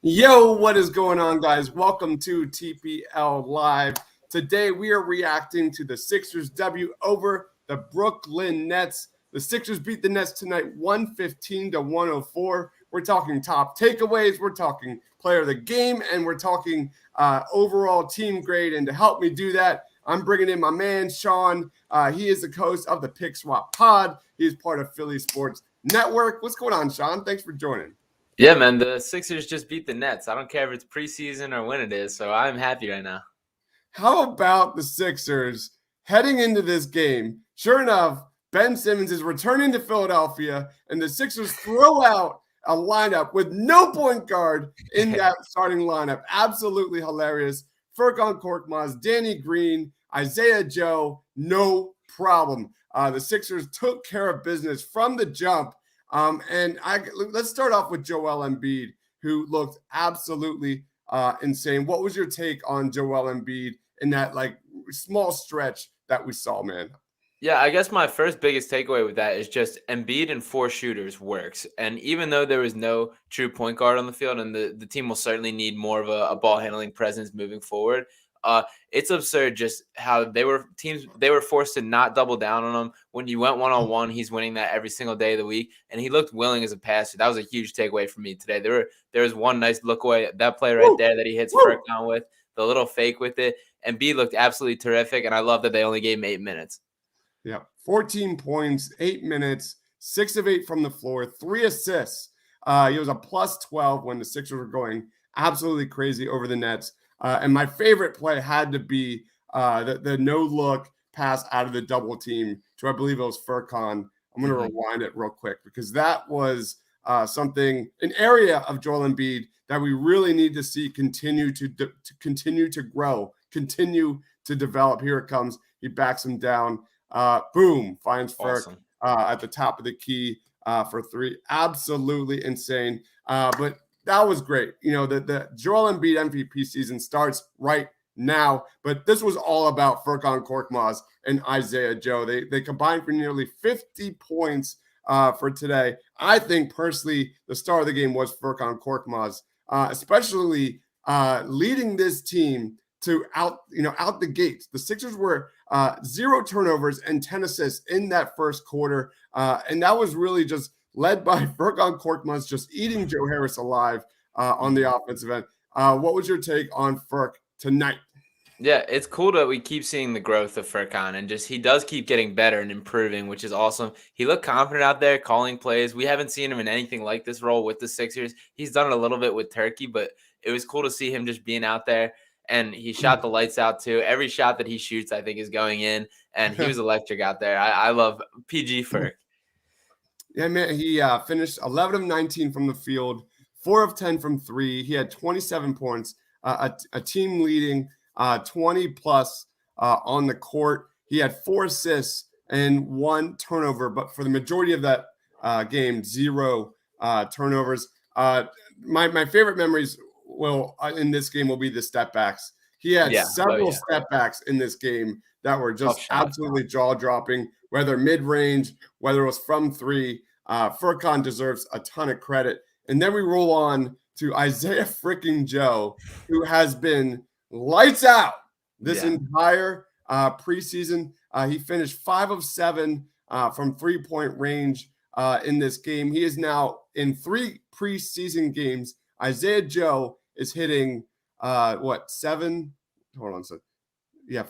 Yo, what is going on, guys? Welcome to TPL Live. Today, we are reacting to the Sixers' W over the Brooklyn Nets. The Sixers beat the Nets tonight 115-104. We're talking top takeaways, we're talking player of the game, and we're talking overall team grade. And to help me do that, I'm bringing in my man, Sean. He is the host of the Pick Swap Pod. He is part of Philly Sports Network. What's going on, Sean? Thanks for joining. Yeah, man, the Sixers just beat the Nets. I don't care if it's preseason or when it is, so I'm happy right now. How about the Sixers heading into this game? Sure enough, Ben Simmons is returning to Philadelphia, and the Sixers throw out a lineup with no point guard in that starting lineup. Absolutely hilarious. Furkan Korkmaz, Danny Green, Isaiah Joe, no problem. The Sixers took care of business from the jump. Let's start off with Joel Embiid, who looked absolutely insane. What was your take on Joel Embiid in that small stretch that we saw, man? Yeah, I guess my first biggest takeaway with that is just Embiid and four shooters works. And even though there was no true point guard on the field, and the team will certainly need more of a ball handling presence moving forward, it's absurd just how they were forced to not double down on him. When you went one-on-one, he's winning that every single day of the week, and he looked willing as a passer. That was a huge takeaway for me today. There was one nice look away, that play right there that he hits Furkan with, the little fake with it. Embiid looked absolutely terrific, and I love that they only gave him 8 minutes. Yeah, 14 points, 8 minutes, 6 of 8 from the floor, 3 assists. He was a plus 12 when the Sixers were going absolutely crazy over the Nets. And my favorite play had to be the no-look pass out of the double team to, I believe it was Furkan. I'm going to rewind it real quick because that was an area of Joel Embiid that we really need to see continue to grow, continue to develop. Here it comes. He backs him down. Boom, finds Furk at the top of the key for 3. Absolutely insane. But that was great. You know, the Joel Embiid MVP season starts right now, but this was all about Furkan Korkmaz and Isaiah Joe. They combined for nearly 50 points for today. I think personally the star of the game was Furkan Korkmaz, especially leading this team to out the gates. The Sixers were 0 turnovers and 10 assists in that first quarter, and that was really just led by Furkan Korkmaz just eating Joe Harris alive on the offensive end. What was your take on Furk tonight? Yeah, it's cool that we keep seeing the growth of Furkan, and just he does keep getting better and improving, which is awesome. He looked confident out there calling plays. We haven't seen him in anything like this role with the Sixers. He's done it a little bit with Turkey, but it was cool to see him just being out there. And he shot the lights out too. Every shot that he shoots, I think, is going in, and he was electric out there. I love PG Furk. Yeah, man, he finished 11 of 19 from the field, 4 of 10 from 3. He had 27 points, a team leading 20 plus on the court. He had 4 assists and 1 turnover, but for the majority of that game, 0 turnovers. My favorite memories in this game will be the step backs. He had several step backs in this game that were just absolutely jaw-dropping, whether mid-range, whether it was from 3. Furkan deserves a ton of credit. And then we roll on to Isaiah freaking Joe, who has been lights out this entire preseason. He finished 5 of 7 from 3-point range in this game. He is now in 3 preseason games. Isaiah Joe is hitting 7? Hold on a second. Yeah,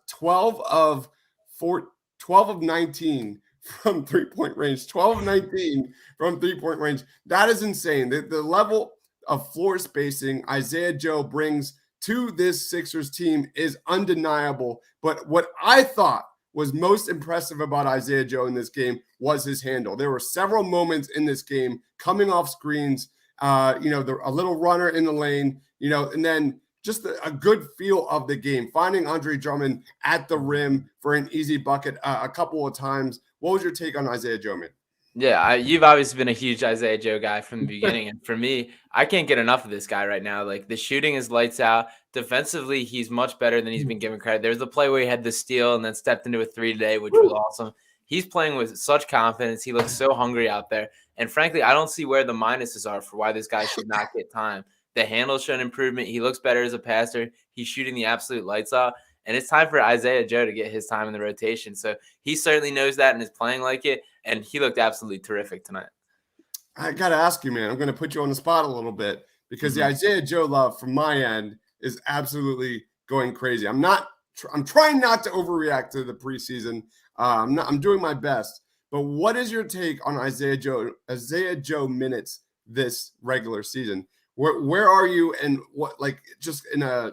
12 of 19 from 3-point range. 12 of 19 from 3-point range. That is insane. The level of floor spacing Isaiah Joe brings to this Sixers team is undeniable. But what I thought was most impressive about Isaiah Joe in this game was his handle. There were several moments in this game coming off screens, a little runner in the lane, and then just a good feel of the game, finding Andre Drummond at the rim for an easy bucket a couple of times. What was your take on Isaiah Joe, man? Yeah, you've obviously been a huge Isaiah Joe guy from the beginning. And for me, I can't get enough of this guy right now. Like, the shooting is lights out. Defensively, he's much better than he's been given credit. There's the play where he had the steal and then stepped into a 3 today, which was awesome. He's playing with such confidence. He looks so hungry out there. And frankly, I don't see where the minuses are for why this guy should not get time. The handle's shown improvement. He looks better as a passer. He's shooting the absolute lights out. And it's time for Isaiah Joe to get his time in the rotation. So he certainly knows that and is playing like it. And he looked absolutely terrific tonight. I got to ask you, man, I'm going to put you on the spot a little bit because the Isaiah Joe love from my end is absolutely going crazy. I'm trying not to overreact to the preseason. I'm doing my best. But what is your take on Isaiah Joe minutes this regular season? Where are you, and what, like, just in a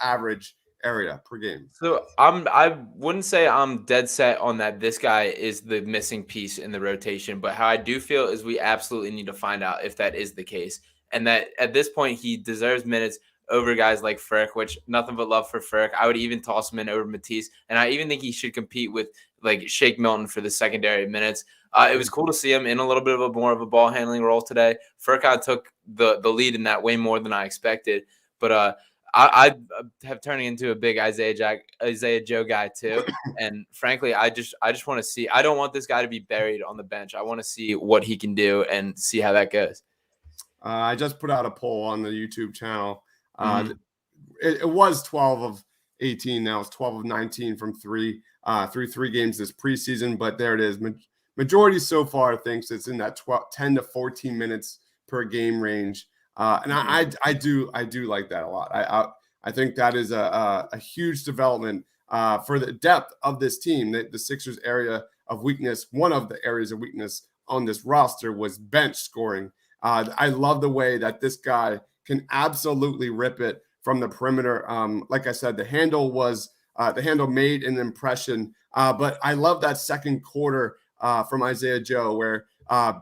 average area per game? So I wouldn't say I'm dead set on that this guy is the missing piece in the rotation, but how I do feel is we absolutely need to find out if that is the case. And that at this point he deserves minutes over guys like Frk, which nothing but love for Frk. I would even toss him in over Matisse. And I even think he should compete with like Shake Milton for the secondary minutes. It was cool to see him in a little bit of a more of a ball handling role today. Furkan took the lead in that way more than I expected. But I have turning into a big Isaiah Joe guy too. And frankly, I just want to see. I don't want this guy to be buried on the bench. I want to see what he can do and see how that goes. I just put out a poll on the YouTube channel. It was 12 of 18. Now it's 12 of 19 from through 3 games this preseason. But there it is. Majority so far thinks it's in that 10 to 14 minutes per game range. And I do like that a lot. I think that is a huge development for the depth of this team. The Sixers' area of weakness, one of the areas of weakness on this roster, was bench scoring. I love the way that this guy can absolutely rip it from the perimeter. Like I said, the handle made an impression. But I love that second quarter from Isaiah Joe, where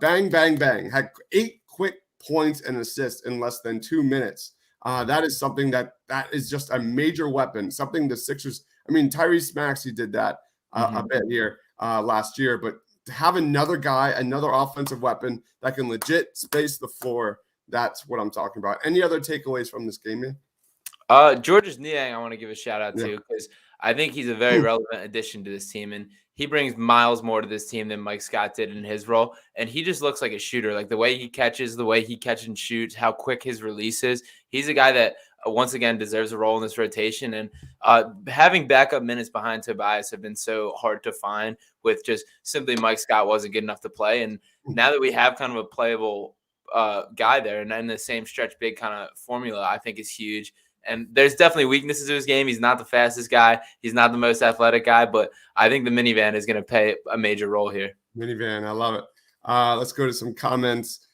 bang, bang, bang, had 8 quick points and assists in less than 2 minutes. That is something that is just a major weapon. Something the Sixers. I mean, Tyrese Maxey did that a bit here last year, but to have another guy, another offensive weapon that can legit space the floor, that's what I'm talking about. Any other takeaways from this game, man? Georges Niang, I want to give a shout out to because I think he's a very relevant addition to this team, and he brings miles more to this team than Mike Scott did in his role. And he just looks like a shooter, like the way he catches, the way he catches and shoots, how quick his release is. He's a guy that once again deserves a role in this rotation. And having backup minutes behind Tobias have been so hard to find, with just simply Mike Scott wasn't good enough to play. And now that we have kind of a playable guy there and in the same stretch big kind of formula, I think is huge. And there's definitely weaknesses to his game. He's not the fastest guy. He's not the most athletic guy, but I think the minivan is going to play a major role here. Minivan, I love it. Let's go to some comments.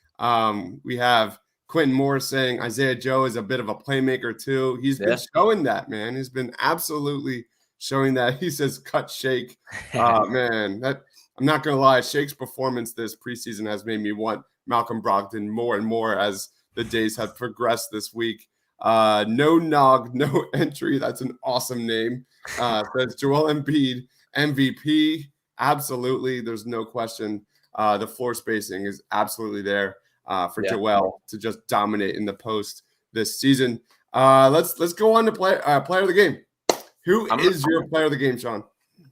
We have Quentin Moore saying Isaiah Joe is a bit of a playmaker too. He's been showing that, man. He's been absolutely showing that. He says cut Shake. Man, I'm not going to lie. Shake's performance this preseason has made me want Malcolm Brogdon more and more as the days have progressed this week. No Nog, no entry. That's an awesome name. Says Joel Embiid, MVP. Absolutely. There's no question. The floor spacing is absolutely there for Joel to just dominate in the post this season. Let's go on to player of the game. Who is your player of the game, Sean?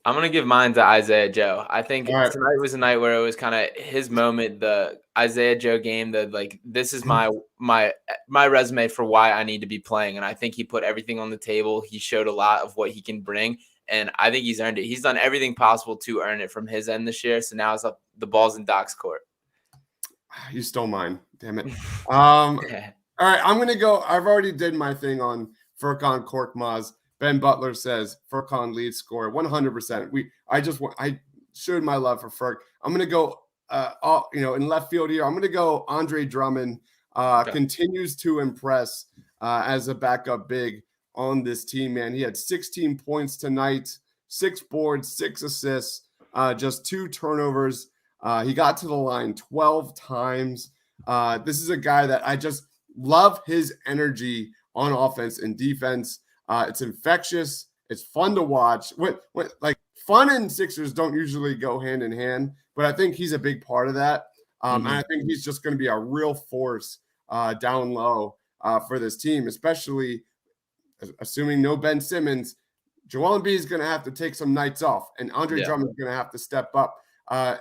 I'm going to give mine to Isaiah Joe. I think tonight was a night where it was kind of his moment, the Isaiah Joe game, this is my resume for why I need to be playing. And I think he put everything on the table. He showed a lot of what he can bring, and I think he's earned it. He's done everything possible to earn it from his end this year. So now it's up the ball's in Doc's court. You stole mine. Damn it. All right, I'm going to go. I've already did my thing on Furkan Korkmaz. Ben Butler says Furkan lead scorer 100%. I showed my love for Furk. I'm going to go in left field here. I'm going to go Andre Drummond. Continues to impress as a backup big on this team, man. He had 16 points tonight, 6 boards, 6 assists, just 2 turnovers. He got to the line 12 times. This is a guy that I just love his energy on offense and defense. It's infectious. It's fun to watch. Fun and Sixers don't usually go hand in hand, but I think he's a big part of that. And I think he's just going to be a real force down low for this team, especially assuming no Ben Simmons. Joel Embiid is going to have to take some nights off, and Andre Drummond is going to have to step up.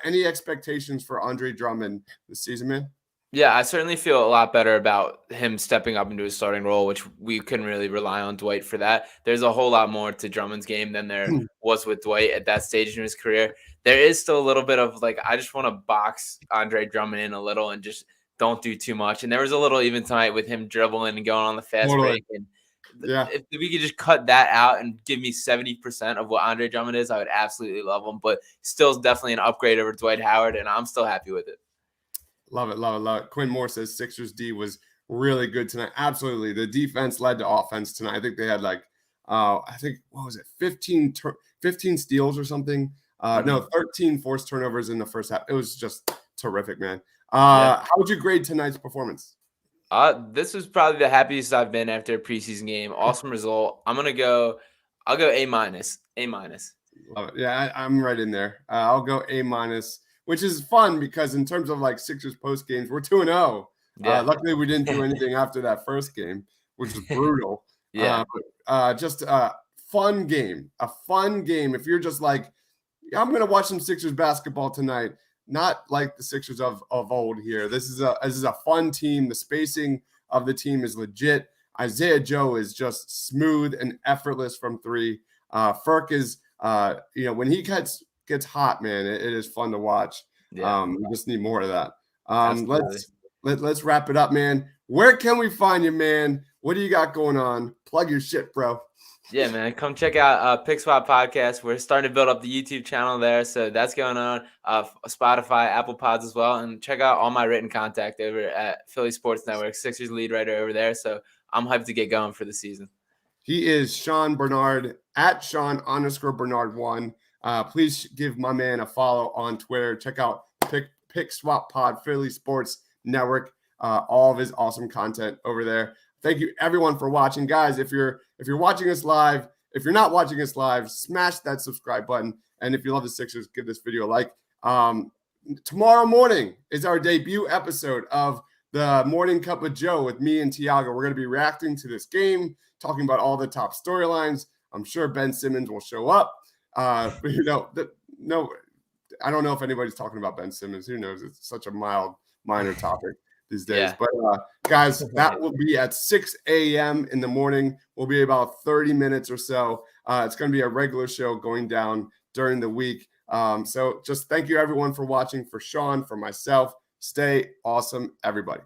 Any expectations for Andre Drummond this season, man? Yeah, I certainly feel a lot better about him stepping up into his starting role, which we couldn't really rely on Dwight for that. There's a whole lot more to Drummond's game than there was with Dwight at that stage in his career. There is still a little bit of like, I just want to box Andre Drummond in a little and just don't do too much. And there was a little even tonight with him dribbling and going on the fast Totally. break. And Yeah. if we could just cut that out and give me 70% of what Andre Drummond is, I would absolutely love him. But still definitely an upgrade over Dwight Howard, and I'm still happy with it. Love it, love it, love it. Quinn Moore says Sixers D was really good tonight. Absolutely. The defense led to offense tonight. I think they had like, I think, what was it, 15 steals or something? No, 13 forced turnovers in the first half. It was just terrific, man. How would you grade tonight's performance? This was probably the happiest I've been after a preseason game. Awesome result. I'll go A minus. A minus. Love it. Yeah, I'm right in there. I'll go A minus, which is fun because in terms of like Sixers post games, we're 2-0. Yeah. Luckily, we didn't do anything after that first game, which was brutal. Yeah. Just a fun game. A fun game. If you're just like, yeah, I'm going to watch some Sixers basketball tonight, not like the Sixers of old here. This is a fun team. The spacing of the team is legit. Isaiah Joe is just smooth and effortless from three. Ferk is, when he gets hot, man, it is fun to watch. Yeah. We just need more of that. Let's wrap it up, man. Where can we find you, man? What do you got going on? Plug your shit, bro. Yeah, man. Come check out Pick Swap Podcast. We're starting to build up the YouTube channel there. So that's going on. Spotify, Apple Pods as well. And check out all my written contact over at Philly Sports Network, Sixers lead writer over there. So I'm hyped to get going for the season. He is Sean Bernard at Sean_Bernard1. Please give my man a follow on Twitter. Check out Pick Swap Pod, Philly Sports Network. All of his awesome content over there. Thank you everyone for watching, guys. If you're watching us live, if you're not watching us live, smash that subscribe button. And if you love the Sixers, give this video a like. Tomorrow morning is our debut episode of the Morning Cup with Joe with me and Tiago. We're going to be reacting to this game, talking about all the top storylines. I'm sure Ben Simmons will show up. I don't know if anybody's talking about Ben Simmons. Who knows? It's such a minor topic these days. Yeah. But guys, that will be at 6 a.m. in the morning. Will be about 30 minutes or so. It's going to be a regular show going down during the week. So just thank you everyone for watching. For Sean, for myself, stay awesome, everybody.